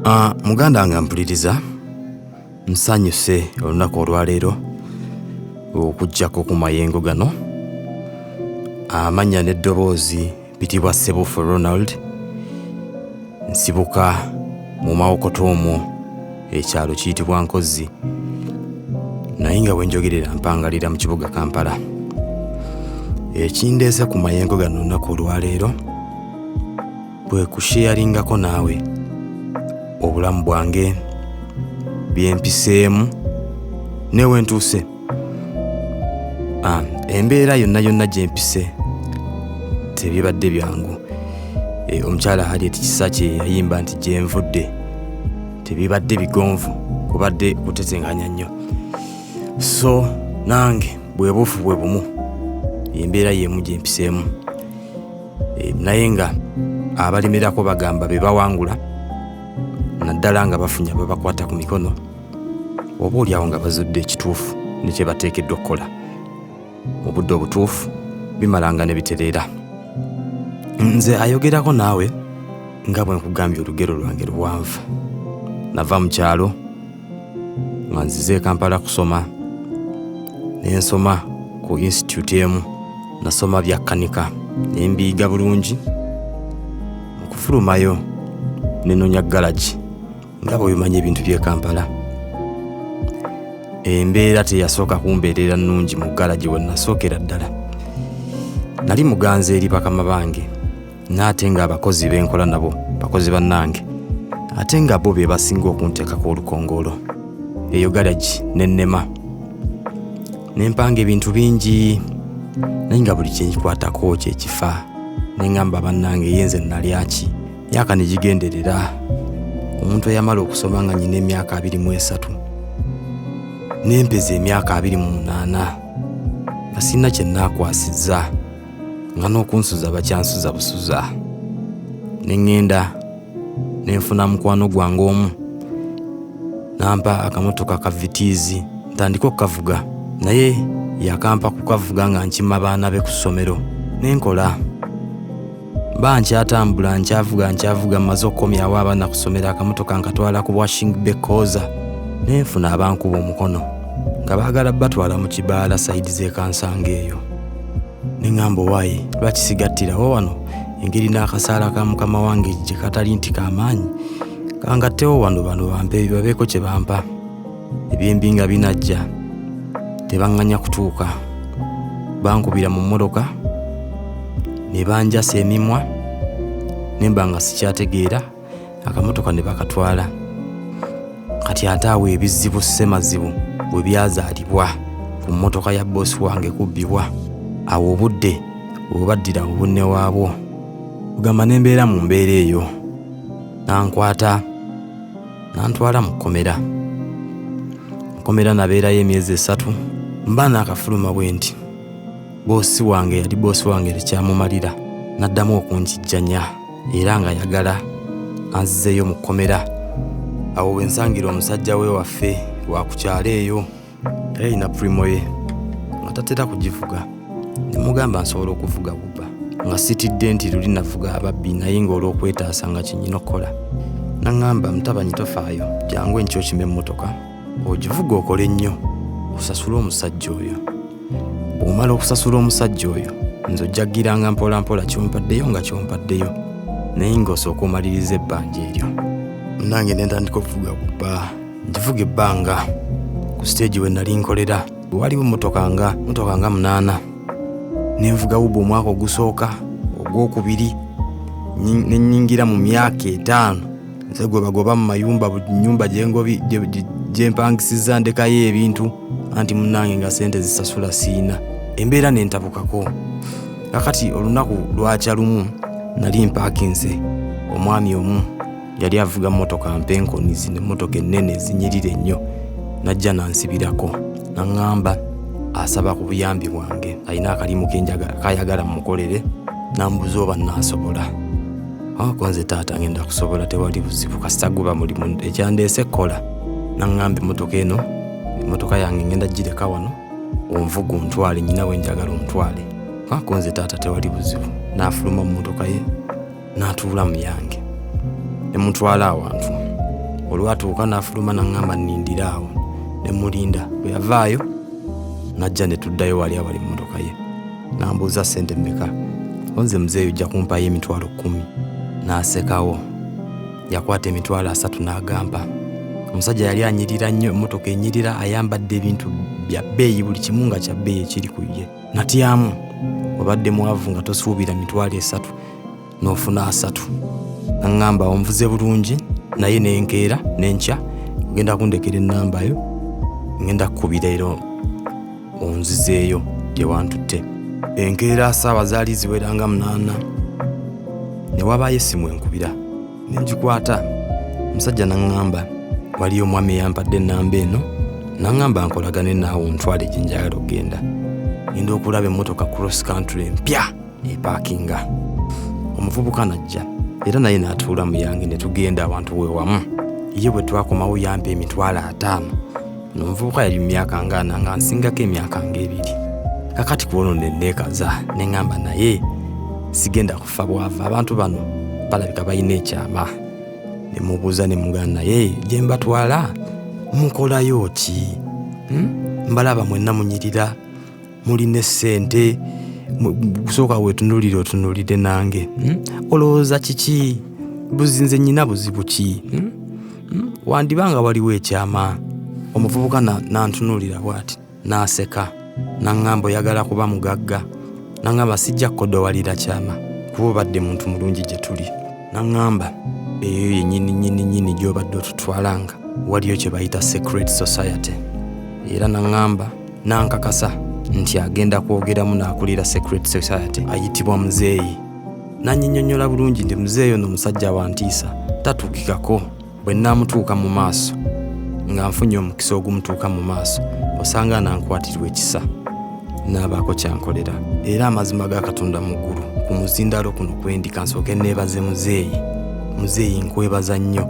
Muganda nga mpuliriza nsanyuse olunaku olwaleero okujjako ku mayengo gano. Amanya n'eddoboozi bitibwa Ssebuufu Ronald. Nsibuka mu Mawokota omwo ekyalo kiyitibwa Nkozzi, naye nga bwe njogerera mpangalira mu kibuga Kampala. Ekindeese ku mayengo gano olunaku olwaleero bwe kusheyaringako naawe obulamu bwange, byempiseemu newe ntuuse. Embeera yonna gye mpise tebibadde byangu. Omukyala Harriet Kisa kye yayimba nti gye nvudde tebibadde bigonvu, kubadde kutetenganya nnyo. So nange bwe buufu bwe bumu, embeera y'emu gye mpiseemu. Naye nga abalemerako bagamba be bawangula, naddala nga bafunya babakwata ku mikono, oba oliawo nga bazudde ekituufu ne kye bateekeddwa okukola mu budde obutuufu, bimalanga ne bitereera. Nze ayogerako naawe nga bwe nkugambye olugero lwange luwanvu. Nava mu kyalo nga nzize Kampala kusoma, ne nsoma ku institute emu, nasoma bya kkanika ne mbiyiga bulungi. Mu kufulumayo ne noonya galagi nga bwe bimanyi ebintu by'e Kampala. Embeera teyasooka kumbeerera nnungi mu galagi we nasookera ddala. Nali muganza eri bakama bange, n'ate nga abakozi benkola nabo bakozi bannange, ate nga bo be basinga okunteekako olukongoolo. Eyo galagi n'ennema, ne mpanga ebintu bingi, naye nga buli kye nkikwatako kye kifa. Ne ngamba bannange ye nze nalyaki, myaka ne gigenderera. Omuntu eyamala okusoma nga nnyina emyaka 23, n'empeza emyaka 28, nga sirina kye naakwasizza, nga n'okunsuza bakyansuza busuza. Ne ŋŋenda ne nfuna mukwano gwange omu, nampa akamotoka ka vitiizi ntandika okukavuga, naye yakampa kukavuga nga nkima baana be ku ssomero. Ne nkola mba nkyatambula nkyavuga mmaze okukomyawo abaana ku ssomero, akamotoka nkatwala ku washing bekoza. Ne nfuna abankuba omukono nga baagala batwala mu kibaala sayidi z'e Kansanga eyo. Ne ŋŋamba owaayi lwakisigattirawo wano, engeri n'akasaala ka mukama wange gye katali nti k'amaanyi, kangattewo wano bano bampe babeeko kye bampa. Ebyembi nga binajja tebaŋŋanya kutuuka, bankubira mu mmotoka ne banjasa emimwa, ne mba nga sikyategeera, akamotoka ne bakatwala. Kati ate awo ebizibu ssemazibu bwe byazaalibwa ku mmotoka ya boosi wange kubbibwa. Awo obudde obaddira obunne waabwo, kugamba ne mbeera mu mbeera eyo. Nankwata nantwala mu kkomera. Kkomera nabeerayo emyezi 3, mba naakafuluma bwe nti boosi wange yali boosi wange tekyamumalira, n'addamu okunkijjanya era nga yagala anzizeeyo mu kkomera. Awo we nsangira omusajja we waffe wa ku kyalo eyo, yalina primo ye nga tatera kugivuga. Ne mugamba nsobola okuvuga buba, nga sitidde nti luli navuga ababbi, naye ng'olw'okwetaasa nga kyennyina okukola. Naŋŋamba mutabanyi tofaayo, jangu enkyo kime emmotoka ogivuga okole nnyo, osasule omusajja oyo. Bw'omala okusasula omusajja oyo, nze ojjagiranga mpola mpola kyompaddeyo nga kyompaddeyo, naye ng'osooka omaliriza ebbanja eryo. Nange ne ntandika okuvuga buba, ngivuga ebbanga. Ku siteegi we nali nkolera waliwo mmotoka nga 8. Ne nvuga buba omwaka ogusooka, ogwokubiri, ne nnyingira mu myaka 5. Nze gobagoba mu mayumba, buli nnyumba gye mpangisizza ndekayo ebintu, anti munnange nga ssente zisasula siina. Embeera ne ntabukako. Kakati olunaku lwakya lumu nali mpaakinze, omwami omu yali avuga mmotoka mpenkonizi, n'emmotoka ennene zinyirira ennyo, najja nansibirako. Naŋŋamba asaba ku buyambi bwange, alina akalimu kayagala mmukolere. Nambuza oba naasobola. Nze taata ngenda kusobola, tewali buzibu, kasita guba mulimu ekyandeese kkola. Naŋŋamba emmotoka eno, emmotoka yange ngenda gireka wano, onvuga ontwale, nnyina we njagala omutwale. Nze taata tewali buzibu. N'afuluma mu mmotoka ye n'atuula mu yange. Ne mutwala awantu olwatuuka n'afuluma n'aŋŋamba nnindira awo ne mulinda. Bwe yavaayo n'ajja ne tuddayo wali awali emmotoka ye. N'ambuuza ssente mmeka. Nze muzeeyi ojja kumpayo emitwalo 10. N'asekawo. Yakwata emitwalo 3 n'agampa. Omusajja yali anyirira nnyo, emmotoka enyirira, ayambadde ebintu bya bbeeyi, buli kimu nga kya bbeeyi ekiri ku ye. Natyamu, obadde mwavu nga tosuubira mitwalo 3 n'ofuna 3. N'aŋŋamba onvuze bulungi naye n'enkeera n'enkya ogenda kundekera ennamba yo, ngenda kukubira ero onzizeeyo gye wantutte. Enkeera ssaawa zaali ziweranga 8. Ne wabaayo essimu enkubira ne ngikwata. Omusajja n'aŋŋamba waliyo omwami eyampadde ennamba eno, n'aŋŋamba nkolagane naawe ontwale gye njagala okgenda. Ngenda okulaba emmotoka cross country empya epaakinga. Omuvubuka n'ajja era naye n'atuula mu yange ne tugenda abantu we wamu. Ye bwe twakomawo yampa emitwalo 5. Omuvubuka yali mu myaka nga 4 nga nsingako emyaka nga 2. Kakati ku olwo ne neekaza ne ŋŋamba naye sigenda kufa bwava, abantu bano balabika balina ekyama. Ne mubuuza ne mugamba naye gye mbatwala mukolayo ki? Mbalaba mwenna munyirira, mulina essente, kusooka weetunuulire otunuulire nange. Olowooza kiki? Buzinze nnyina buzibu ki? Wandibanga waliwo ekyama. Omuvubuka n'antunuulira bw'ati n'aseka. N'aŋŋamba oyagala kuba mugagga. N'aŋŋamba sijja kkodowalira kyama kuba obadde muntu mulungi gye tuli. N'aŋŋamba eyo yennyini gy'obadde otutwalanga waliyo kye bayita secret society. Era n'aŋŋamba n'ankakasa nti agenda kwogeramu n'akulira secret society ayitibwa Muzeeyi. N'annyinnyonnyola bulungi nti Muzeeyi ono musajja wa ntiisa, tatuukikako. Bwe naamutuuka mu maaso nga nfunye omukisa ogumutuuka mu maaso, osanga nankwatirwa ekisa n'abaako kyankolera. Era amazima ga Katonda mu ggulu ku muzindalo kuno kwendika nsooke neebaze Muzeeyi. Muzeeyi nkwebaza nnyo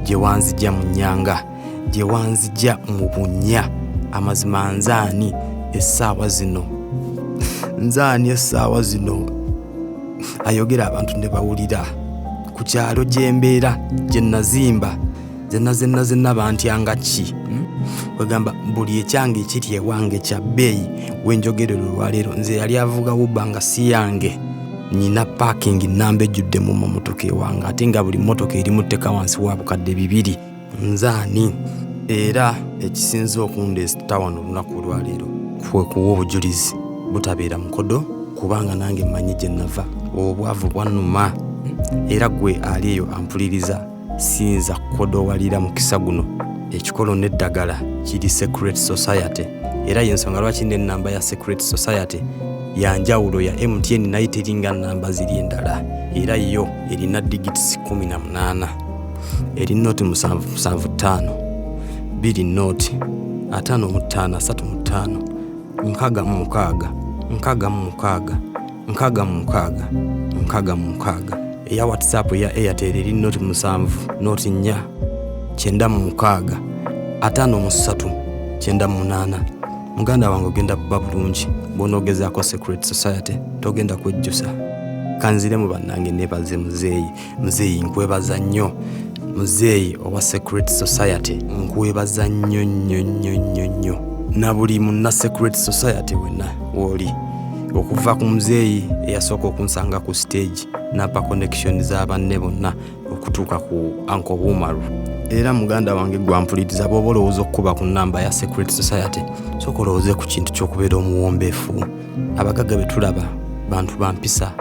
gye wanzijja mu nnyanga, gye wanzijja mu bunnya. Amazima nzaani essaawa zino nzaani essaawa zino ayogera abantu ne bawulira ku kyalo gye mbeera gye nazimba zenna bantyanga ki? Wegamba buli ekyange ekiri ewange kya bbeeyi wenjogerera olwaleero. Nze yali avuga wubba nga si yange, nina paakingi nnamba ejjudde mu mmotoka ewange ate nga buli mmotoka erimu tteka wansi wa bukadde 2. Nzaani. Era ekisinza okundeeta wano olunaku olwaleero kwe kuwa obujulizi butabeera mukodo, kubanga nange mmanyi gye nava. Obwavu bwannuma. Era gwe ali eyo ampuliriza siyinza kukodowalira mukisa guno. Ekikolo n'eddagala kiri secret society. Era y'ensonga lwaki n'ennamba ya secret society ya njawulo ya MTN naye teringa nnamba ziri endala. Era yo erina digits 18. Eri noti 775 2 noti 55 35 66. Eya WhatsApp ya Airtel eri noti 7 noti 4 96 53 98. Muganda wange ogenda kuba bulungi bw'onoogezaako secret society, togenda kwejjusa. Kanziremu bannange neebaze Muzeeyi. Muzeeyi nkwebaza nnyo. Muzeeyi owa secret society nkwebaza nnyo. Na buli munna secret society wenna woli, okuva ku Muzeeyi eyasooka okunsanga ku stage n'apa connection z'abanne bonna okutuuka ku Uncle Bumaru. Era muganda wange gwampuliriza bw'oba olowooza okukuba ku nnamba ya secret society, sooka olowooze ku kintu ky'okubeera omuwombeefu. Abagagga be tulaba bantu bampisa,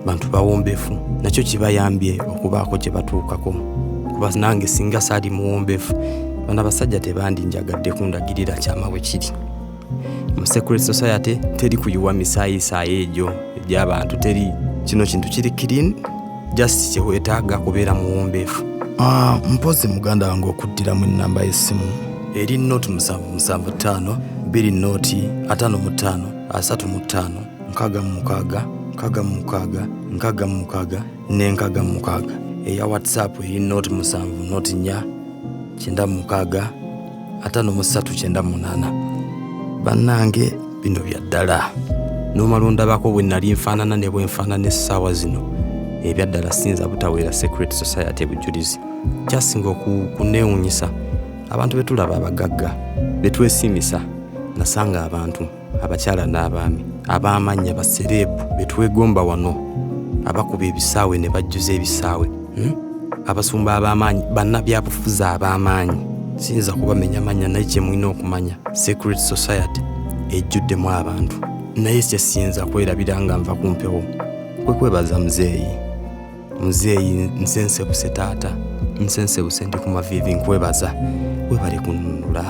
bantu bawombeefu. Nakyo kibayambye okubaako kye batuukako. Kuba nange singa saali muwombeefu, bano abasajja tebandinjagadde kundagirira kyama bwe kiri. Mu secret society teri kuyiwa misaayiisaayi egyo egy'abantu, teri. Kino kintu kiri clean, just kye weetaaga kubeera muwombeefu. Mpozi muganda wange okuddiramu ennamba y'essimu eri noti 775 2 noti 55 35 66 66 eya WhatsApp eri noti 7 noti 4 96 5398. Bannange bino bya ddala. N'omalondabako bwe nali nfaanana ne bwe nfaanana essaawa zino, ebyaddala sinza butaweera Secret Society bujulizi. Kyasinga okuneewuunyisa abantu betulaba abagagga betwesimisa nasanga abantu abakyala n'abaami ab'amannya basereepu betwegomba wano abakuba ebisaawe ne bajjuza ebisaawe abasumba ab'amaanyi bannabyabufuzi ab'amaanyi siyinza kubamenya mannya naye kye mulina okumanya Secret Society ejjuddemu abantu naye kye siyinza kwerabira nga nva ku mpewo kwebaza muzeeyi nsensebuse taata nsensebuse ndi ku maviivi nkwebaza webale kunnunula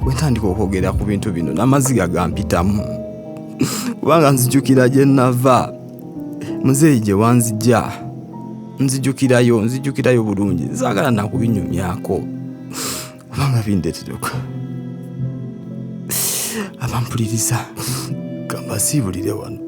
bwe ntandika okwogera ku bintu bino n'amaziga gampitamu kubanga nzijukira gye nava muzeeyi gye wanzijja nzijukirayo bulungi nzaagala nakubinyumyako kubanga bindeteroka abampuliriza gamba siibulire wano